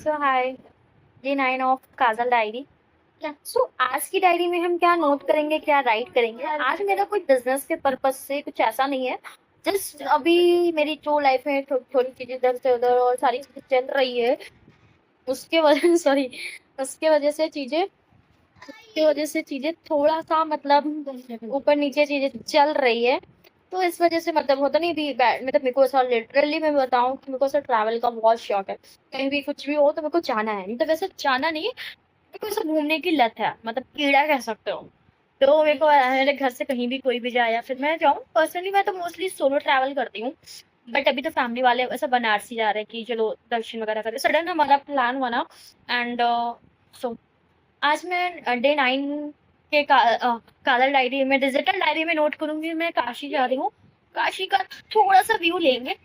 So hi, day 9 of Kajal diary. So आज की diary में हम क्या नोट करेंगे, क्या राइट करेंगे? आज मेरा कोई बिजनेस के पर्पज से कुछ ऐसा नहीं है। जस्ट अभी मेरी जो लाइफ में थोड़ी चीजें इधर से उधर और सारी चीजें चल रही है, उसके वजह सॉरी उसके वजह से चीजें उसकी वजह से चीजें थोड़ा सा मतलब ऊपर नीचे चीजें चल रही है। तो इस वजह से मतलब होता नहीं भी मतलब मेरे को ऐसा लिटरली मैं बताऊं कि मेरे को ऐसा ट्रैवल का बहुत शौक है। कहीं भी कुछ भी हो तो मेरे को जाना है, मतलब वैसे जाना नहीं, मेरे को ऐसा घूमने की लत है, मतलब कीड़ा कह सकते हो। तो मेरे को मेरे घर से कहीं भी कोई भी जाए या फिर मैं जाऊँ, पर्सनली मैं तो मोस्टली सोलो ट्रैवल करती हूँ। बट अभी तो फैमिली वाले ऐसा बनारसी जा रहे हैं कि चलो दर्शन वगैरह करें, सडन हमारा प्लान बना। एंड सो आज मैं डे 9 के कालर डायरी में, डिजिटल डायरी में नोट करूंगी मैं काशी जा रही हूँ। काशी का थोड़ा सा व्यू लेंगे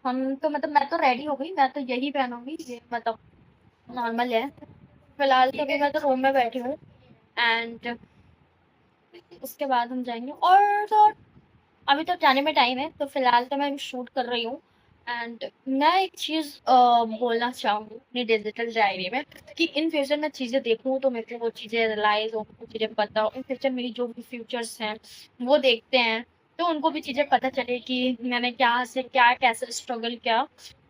हम। तो मतलब मैं तो रेडी हो गई, मैं तो यही पहनूंगी, ये मतलब नॉर्मल है। फिलहाल तो अभी मैं तो रूम में बैठी हूँ। एंड उसके बाद हम जाएंगे, और तो अभी तो जाने में टाइम है, तो फिलहाल तो मैं शूट कर रही हूँ। एंड मैं एक चीज बोलना चाहूंगी अपनी डिजिटल डायरी में कि इन फ्यूचर मैं चीजें देखूँ तो मेरे को वो चीजें रियलाइज हो, वो चीजें पता हो। इन फ्यूचर मेरी जो भी फ्यूचर्स हैं वो देखते हैं, तो उनको भी चीजें पता चले कि मैंने क्या से क्या कैसे स्ट्रगल किया।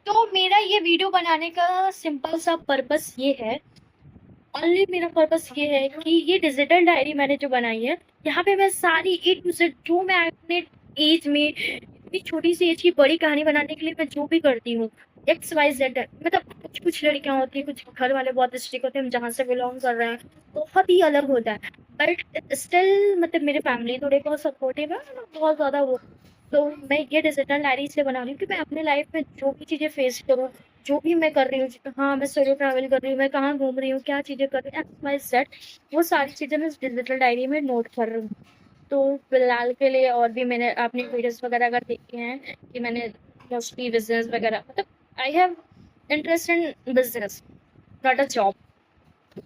तो मेरा ये वीडियो बनाने का सिंपल सा पर्पस ये है, ओनली मेरा पर्पस ये है कि ये डिजिटल डायरी मैंने जो बनाई है, यहाँ पे मैं सारी ए टू जेड जो मैं अपने एज में, इतनी छोटी सी एज की बड़ी कहानी बनाने के लिए मैं जो भी करती हूँ, एक्स वाई जेड, मतलब कुछ कुछ लड़कियां होती हैं, कुछ घर वाले बहुत स्ट्रिक्ट होते हैं, हम जहाँ से बिलोंग कर रहे हैं बहुत ही अलग होता है। बट स्टिल मतलब मेरे फैमिली थोड़े बहुत सपोर्टिव है, बहुत ज्यादा वो। तो मैं ये डिजिटल डायरी इसलिए बना रही हूँ कि मैं अपने लाइफ में जो भी चीजें फेस करूँ, जो भी मैं कर रही हूँ, हाँ मैं सोलो ट्रैवल कर रही हूँ, मैं कहाँ घूम रही हूँ, क्या चीजें कर रही हूँ, एक्स वाई जेड, वो सारी चीजें मैं इस डिजिटल डायरी में नोट कर रही हूँ। तो फिलहाल के लिए और भी मैंने अपनी वीडियोस वगैरह अगर देखे हैं कि मैंने मोस्टली बिजनेस वगैरह, मतलब I have interest in business, not a job.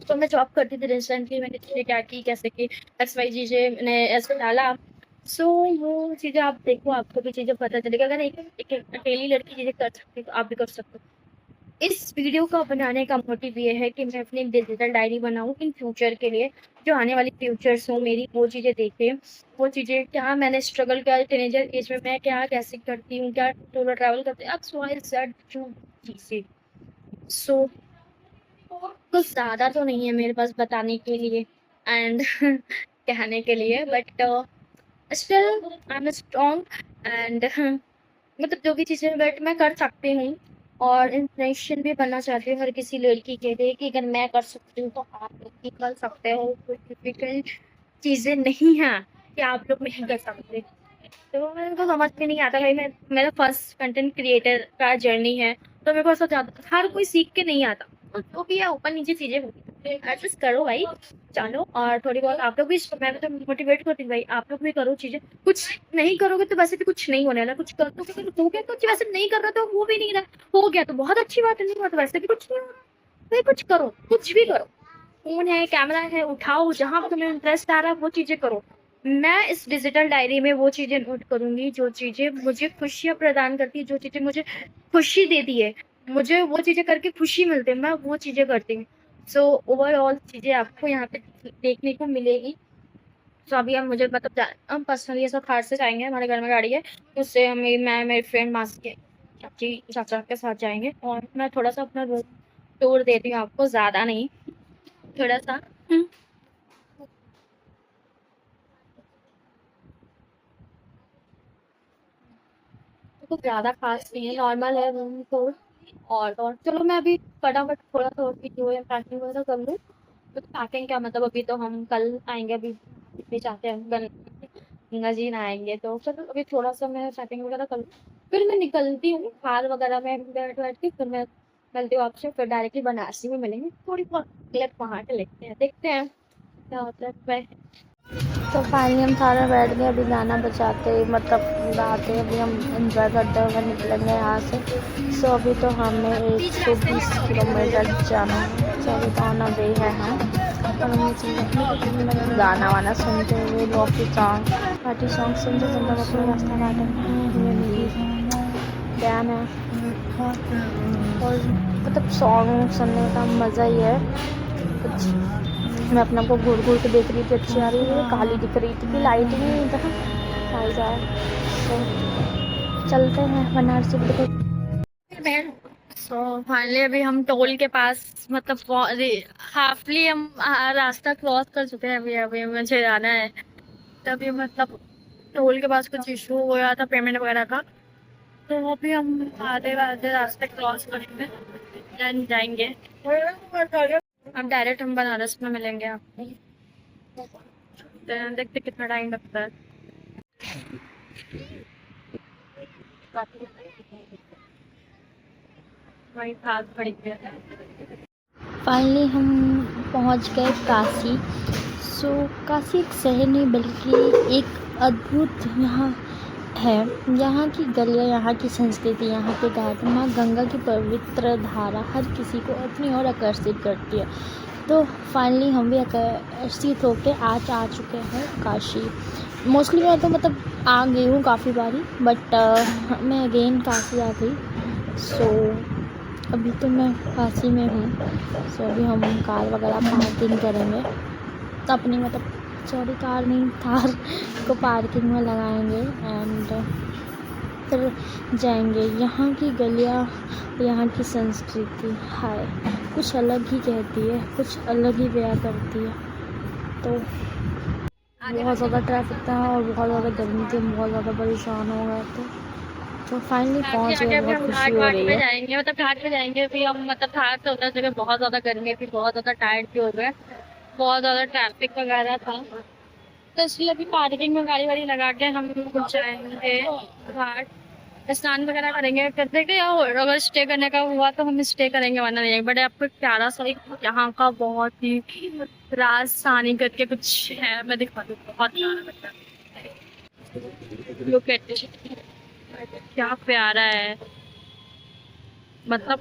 तो मैं जॉब करती थी रिसेंटली, मैंने चीजें क्या की, कैसे की, एक्स वाई चीजें मैंने ऐसे डाला। सो वो चीजें आप देखो, आपको भी चीजें पता चलेगी। अगर एक अकेली लड़की चीजें कर सकती है तो आप भी कर सकते हो। इस वीडियो का बनाने का मोटिव ये है कि मैं अपनी डिजिटल डायरी बनाऊं इन फ्यूचर के लिए, जो आने वाली फ्यूचर्स हो मेरी, वो चीज़ें देखे, वो चीज़ें क्या मैंने स्ट्रगल किया टीनेजर एज में, मैं क्या कैसे करती हूँ, क्या सोलो ट्रैवल करती हूँ, एक्स वाई जेड जो चीज़ें। सो कुछ ज़्यादा तो नहीं है मेरे पास बताने के लिए एंड कहने के लिए, but still I am strong. And मतलब जो भी चीज़ें बट मैं कर सकती हूँ, और इंस्पिरेशन भी बनना चाहती हूँ हर किसी लड़की के लिए कि अगर मैं कर सकती हूँ तो आप लोग भी कर सकते हो। कोई डिफिकल्ट चीज़ें नहीं हैं कि आप लोग नहीं कर सकते। तो मेरे को समझ में नहीं आता भाई, मैं मेरा फर्स्ट कंटेंट क्रिएटर का जर्नी है, तो मेरे को ऐसा ज़्यादा हर कोई सीख के नहीं आता, तो जो भी है ऊपर नीचे चीज़ें होती हैं, एडजस्ट करो भाई, चलो। और थोड़ी बहुत आप लोग भी, मैं तो मोटिवेट करती हूँ भाई, आप लोग भी करो चीज़ें। कुछ नहीं करोगे तो वैसे भी कुछ नहीं होने वाला, कुछ कर तो हो गया, कुछ वैसे नहीं कर रहा तो हो भी नहीं रहा, हो गया तो बहुत अच्छी बात है, नहीं हुआ तो वैसे भी कुछ नहीं हो रहा। भाई कुछ करो, कुछ भी करो, फोन है, कैमरा है, उठाओ, जहां पे तुम्हें इंटरेस्ट आ रहा है वो चीजें करो। मैं इस डिजिटल डायरी में वो चीजें नोट करूंगी जो चीजें मुझे खुशियां प्रदान करती है, जो चीजें मुझे खुशी देती है, मुझे वो चीजें करके खुशी मिलती है, मैं वो चीजें करती हूँ। सो ओवरऑल चीजें आपको यहाँ पे देखने को मिलेगी। तो अभी हम मुझे मतलब हम पर्सनली ऐसा थार से जाएंगे, हमारे घर में गाड़ी है, उससे हम मैं मेरी फ्रेंड मासी के चाची चाचा के साथ जाएंगे। और मैं थोड़ा सा अपना रूम टूर देती हूँ आपको, ज़्यादा नहीं, थोड़ा सा। कुछ ज़्यादा खास नहीं है, नॉर्मल है रूम टूर। और चलो मैं अभी फटाफट थोड़ा सा और जो है पैकिंग वगैरह कर लूँ। तो पैकिंग क्या मतलब, अभी तो हम कल आएंगे, अभी भी चाहते हैं गंगा जी नहाएंगे, तो चलो अभी थोड़ा सा मैं पैकिंग वगैरह कर लूँ, फिर मैं निकलती हूँ कार वगैरह में बैठ बैठ के, फिर मैं मिलती हूँ आपसे, फिर डायरेक्टली बनारसी में मिलेंगे, थोड़ी बहुत क्लिप वहाँ के लेते हैं, देखते हैं क्या होता है। बाय। तो फाइनली हम सारे बैठ गए, अभी गाना बजाते मतलब गाते अभी हम इंजॉय करते हुए निकलेंगे यहाँ से। सो अभी तो हमें 120 किलोमीटर जाना है, सो अभी तो ऑन अ वे है हम। और हम निकले गाना वाना सुनते हुए, लॉफी सॉन्ग पार्टी सॉन्ग सुनते सुनते हम अपने रास्ता काटेंगे। डैम है, और मतलब सॉन्ग सुनने का मज़ा ही है कुछ। मैं अपने आप को घूर घूर के देख रही थी, अच्छी आ रही थी, काली दिख रही थी कि लाइट नहीं इधर आई जाए। तो चलते हैं बनारसी को। सो फाइनली अभी हम टोल के पास मतलब हाफली हम रास्ता क्रॉस कर चुके हैं। अभी अभी मुझे जाना है, तभी मतलब टोल के पास कुछ इशू हो गया था पेमेंट वगैरह का। तो अभी हम आधे आधे रास्ते क्रॉस करेंगे, देन जाएंगे। अब डायरेक्ट हम बनारस में मिलेंगे आपको। देखते कितना टाइम लगता है। वही खास पड़ी है। फाइनली हम पहुंच गए काशी। सो काशी एक शहर नहीं बल्कि एक अद्भुत यहाँ है। यहाँ की गलियाँ, यहाँ की संस्कृति, यहाँ के घाट, माँ गंगा की पवित्र धारा हर किसी को अपनी ओर आकर्षित करती है। तो फाइनली हम भी आकर्षित होकर आज आ चुके हैं काशी। मोस्टली मैं तो मतलब आ गई हूँ काफ़ी बारी, बट मैं अगेन काशी आ गई। सो अभी तो मैं काशी में हूँ। सो अभी हम कार वगैरह पार्किंग करेंगे अपनी, मतलब सॉरी कार नहीं, थार को पार्किंग में लगाएंगे एंड फिर जाएंगे। यहाँ की गलियाँ, यहाँ की संस्कृति हाय कुछ अलग ही कहती है, कुछ अलग ही बयां करती है। तो बहुत ज़्यादा ट्रैफिक था और बहुत ज़्यादा गर्मी थी, बहुत ज़्यादा परेशान हो गए थे। तो फाइनली पहुँच आगे गए, अभी बहुत हम खुशी घाट हो घाट रही पे है। जाएंगे, मतलब घाट पे जाएंगे अभी हम, मतलब घाट से उतर जगह बहुत ज्यादा गर्मी थी, बहुत ज्यादा टायर्ड भी हो गए, बहुत ज्यादा ट्रैफिक वगैरह था। तो इसलिए अभी पार्किंग में गाड़ी वाड़ी लगा के हम जाएंगे घाट, स्नान वगैरह करेंगे। कर देखते यार, अगर स्टे करने का हुआ तो हम स्टे करेंगे, वरना नहीं। बट आपको एक प्यारा सा एक यहाँ का बहुत ही राजस्थानी करके कुछ है, मैं दिखा दूँ, बहुत प्यारा लगता है। लुक एट दिस, क्या प्यारा है मतलब।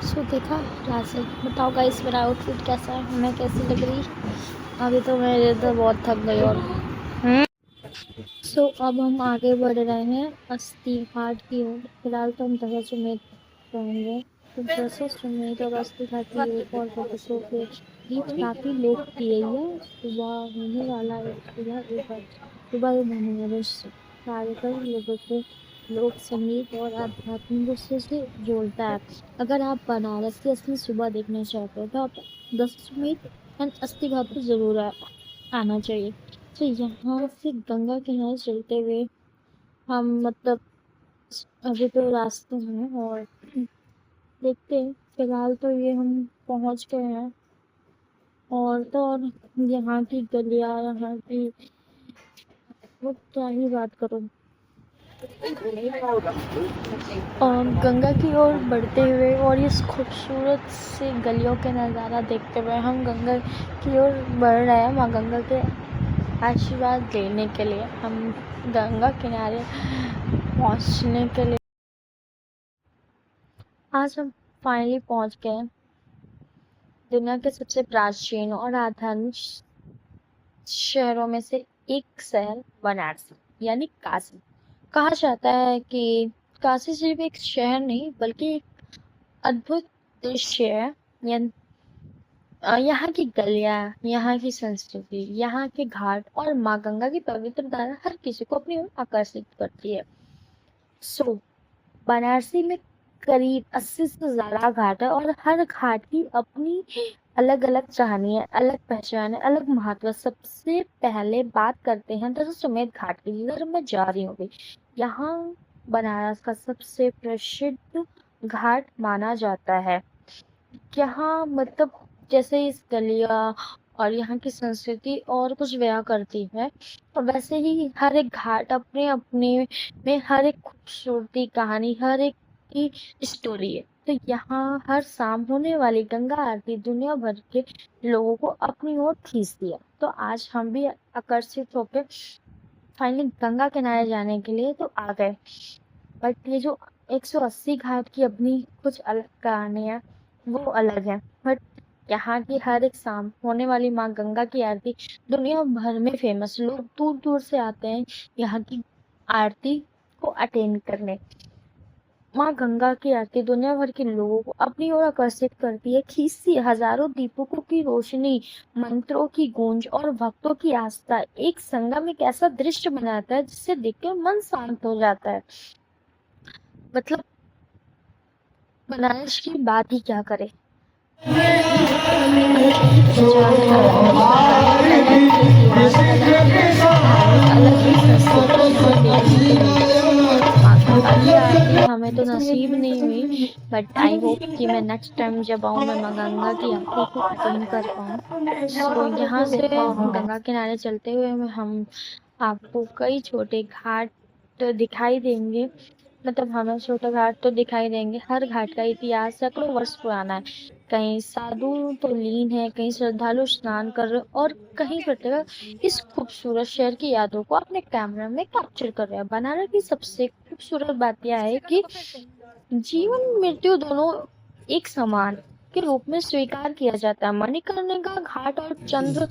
सो देखा राशि, बताओ गाइस मेरा आउटफिट कैसा है, मैं कैसी लग रही। अभी तो मैं तो बहुत थक गई और सो अब हम आगे बढ़ रहे हैं अस्थि घाट की ओर। फिलहाल तो हम दशाश्वमेध रहेंगे। तो दशाश्वमेध और अस्थि घाट की एक और फोटो के बीच काफ़ी लोकप्रिय है। सुबह होने वाला एक सुबह होने वाले कार्यक्रम लोगों को लोक संगीत और आध्यात्मिक रूप से जोड़ता है। अगर आप बनारस की असली सुबह देखना चाहते हो तो आप दशाश्वमेध एंड अस्थि घाट पर जरूर आना चाहिए। तो यहाँ से गंगा किनारे चलते हुए हम मतलब अभी तो रास्ते में और देखते हैं। फिलहाल तो ये हम पहुँच गए हैं। और तो और यहाँ की गलियाँ, यहाँ की वो क्या ही बात करूँ। और गंगा की ओर बढ़ते हुए और इस खूबसूरत से गलियों के नज़ारा देखते हुए हम गंगा की ओर बढ़ रहे हैं। माँ गंगा के आशीर्वाद लेने के लिए, हम गंगा किनारे पहुंचने के लिए आज हम फाइनली पहुंच गए दुनिया के सबसे प्राचीन और आध्यात्मिक शहरों में से एक शहर बनारस यानी काशी। कहा जाता है कि काशी सिर्फ एक शहर नहीं बल्कि एक अद्भुत दृश्य है। यहाँ की गलियाँ, यहाँ की संस्कृति, यहाँ के घाट और माँ गंगा की पवित्र धारा हर किसी को अपनी ओर आकर्षित करती है। सो बनारसी में करीब 80 से ज्यादा घाट है और हर घाट की अपनी अलग अलग कहानी है, अलग पहचान है, अलग महत्व। सबसे पहले बात करते हैं दशाश्वमेध घाट की, जिधर मैं जा रही हूँ अभी। यहाँ बनारस का सबसे प्रसिद्ध घाट माना जाता है। यहाँ मतलब जैसे इस गलिया और यहाँ की संस्कृति और कुछ बयां करती है, और वैसे ही हर एक घाट अपने अपने में हर एक खूबसूरती कहानी, हर एक की स्टोरी है। तो यहाँ हर शाम होने वाली गंगा आरती दुनिया भर के लोगों को अपनी ओर खींचती है। तो आज हम भी आकर्षित होकर फाइनली गंगा किनारे जाने के लिए तो आ गए। बट ये जो 180 घाट की अपनी कुछ अलग कहानी है वो अलग है। बट यहाँ की हर एक शाम होने वाली माँ गंगा की आरती दुनिया भर में फेमस। लोग दूर दूर से आते हैं यहाँ की आरती को अटेंड करने। माँ गंगा की आरती दुनिया भर के लोगों को अपनी ओर आकर्षित करती है। खींचती हजारों दीपकों की रोशनी, मंत्रों की गूंज और भक्तों की आस्था एक संगम एक ऐसा दृश्य बनाता है जिसे देखकर मन शांत हो जाता है। मतलब बनारस की बात ही क्या करे। ये अलग ही पहचान, अलग ही कहानी, अलग ही इतिहास, अलग ही धार्मिक, अलग ही संस्कृति यहाँ देखने को मिलती है। माँ गंगा की आरती हमें तो नसीब नहीं हुई, बट आई होप कि मैं नेक्स्ट टाइम जब आऊँ मैं माँ गंगा की आरती को अटेंड कर पाऊँ। सो यहाँ से गंगा किनारे चलते हुए हम आपको कई छोटे घाट दिखाई देंगे। मतलब हमें छोटे घाट तो दिखाई देंगे। हर घाट का इतिहास सैकड़ों वर्ष पुराना है। कहीं साधु तो लीन है, कहीं श्रद्धालु स्नान कर रहे और कहीं पर्यटक इस खूबसूरत शहर की यादों को अपने कैमरा में कैप्चर कर रहे हैं। बनारस की सबसे खूबसूरत बात यह है कि जीवन मृत्यु दोनों एक समान के रूप में स्वीकार किया जाता है। मणिकर्णिका घाट और चंद्र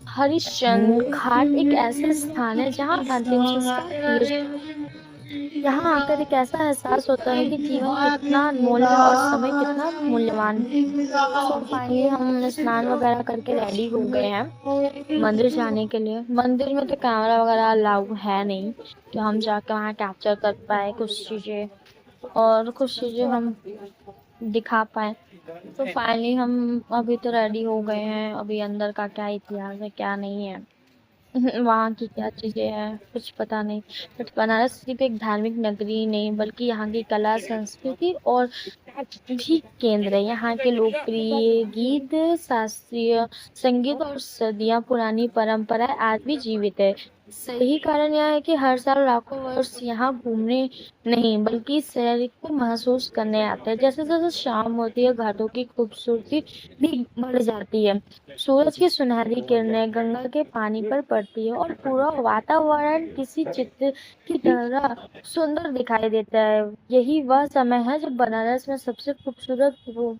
हरिश्चंद्र घाट एक ऐसा स्थान है जहाँ अंतिम संस्कार किए जाते हैं। यहाँ आकर एक ऐसा एहसास होता है कि जीवन कितना अनमोल है और समय कितना मूल्यवान है। सो फाइनली हम स्नान वगैरह करके रेडी हो गए हैं मंदिर जाने के लिए। मंदिर में तो कैमरा वगैरह अलाउ है नहीं कि हम जाकर वहाँ कैप्चर कर पाए कुछ चीजें, और कुछ चीजें हम दिखा पाए। तो फाइनली हम अभी तो रेडी हो गए हैं। अभी अंदर का क्या इतिहास है क्या नहीं है, वहाँ की क्या चीजें हैं कुछ पता नहीं। बट बनारस सिर्फ एक धार्मिक नगरी ही नहीं बल्कि यहाँ की कला, संस्कृति और भी केंद्र है। यहाँ के लोकप्रिय गीत, शास्त्रीय संगीत और सदियां पुरानी परंपराएं आज भी जीवित है। सही कारण यह है कि हर साल लाखों वर्ष यहाँ घूमने नहीं बल्कि इस शहर को महसूस करने आते हैं। जैसे जैसे शाम होती है घाटों की खूबसूरती भी बढ़ जाती है। सूरज की सुनहरी किरणें गंगा के पानी पर पड़ती है और पूरा वातावरण किसी चित्र की तरह सुंदर दिखाई देता है। यही वह समय है जब बनारस में सबसे खूबसूरत रूप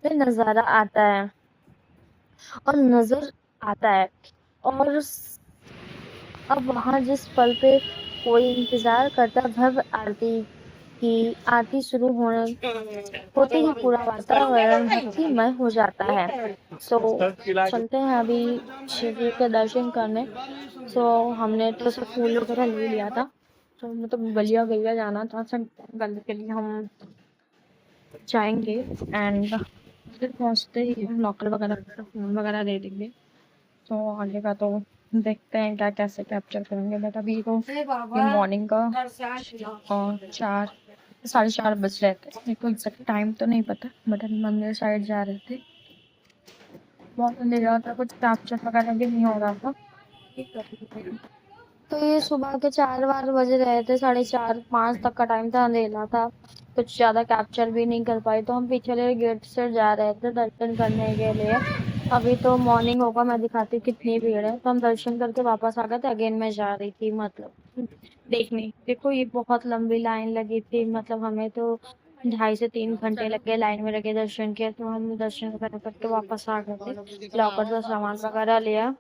में नजारा आता है और नजर आता है। और अब वहाँ जिस पल पे कोई इंतजार करता भव्य आरती की, आरती शुरू होते ही पूरा वातावरण भक्तिमय हो जाता है। सो चलते हैं अभी शिव जी के दर्शन करने। सो हमने तो सब फूल वगैरह ले लिया था, तो मतलब गलिया गलिया जाना था। सब गली के लिए हम जाएंगे एंड फिर पहुँचते ही हम लॉकर वगैरह फोन वगैरह दे देंगे। तो आगे का तो देखते हैं क्या कैसे कैप्चर करेंगे। बट अभी तो ये मॉर्निंग का 4 साढ़े 4 बज रहे थे। मेरे को एग्जैक्ट टाइम तो नहीं पता, बट हम मंदिर साइड जा रहे थे। बहुत अंधेरा था, कुछ कैप्चर वगैरह भी नहीं हो रहा था। तो ये सुबह के 4 बज रहे थे, 4:30 5 तक का टाइम था, अंधेरा था, कुछ ज्यादा कैप्चर भी नहीं कर पाई। तो हम पिछले गेट से जा रहे थे दर्शन करने के लिए। अभी तो मॉर्निंग होगा, मैं दिखाती हूँ कितनी भीड़ है। तो हम दर्शन करके वापस आ गए थे। अगेन मैं जा रही थी मतलब देखने। देखो ये बहुत लंबी लाइन लगी थी, मतलब हमें तो 2.5 से 3 घंटे लग गए लाइन में लगे दर्शन के। तो हम दर्शन वगैरह करके वापस आ गए थे, लॉकर का सामान वगैरह लिया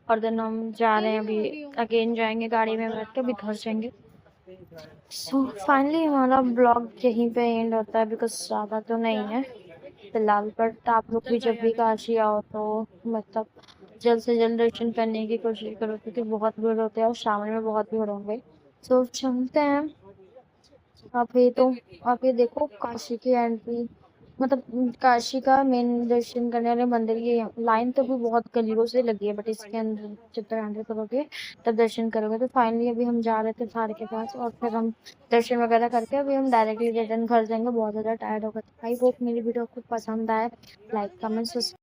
और देन हम जा रहे हैं। अभी अगेन जाएंगे गाड़ी में बैठ के, अभी घर जाएंगे। सो फाइनली हमारा ब्लॉग यहीं पे एंड होता है बिकॉज ज़्यादा तो नहीं है फिलहाल। बट आप लोग भी जब भी काशी आओ तो मतलब जल्द से जल्द दर्शन करने की कोशिश करो क्योंकि बहुत भीड़ होते हैं और सामने में बहुत भीड़ होंगे। सो चलते हैं अभी देखो काशी की एंट्री, मतलब काशी का मेन दर्शन करने वाले मंदिर की लाइन तो भी बहुत गलियों से लगी है, बट इसके अंदर जब तक एंटर करोगे तब दर्शन करोगे। तो फाइनली अभी हम जा रहे थे थार के पास और फिर हम दर्शन वगैरह करके अभी हम डायरेक्टली रिटर्न घर जाएंगे। बहुत ज़्यादा टायर्ड हो गए। आई होप मेरी वीडियो आपको पसंद आए। Like comment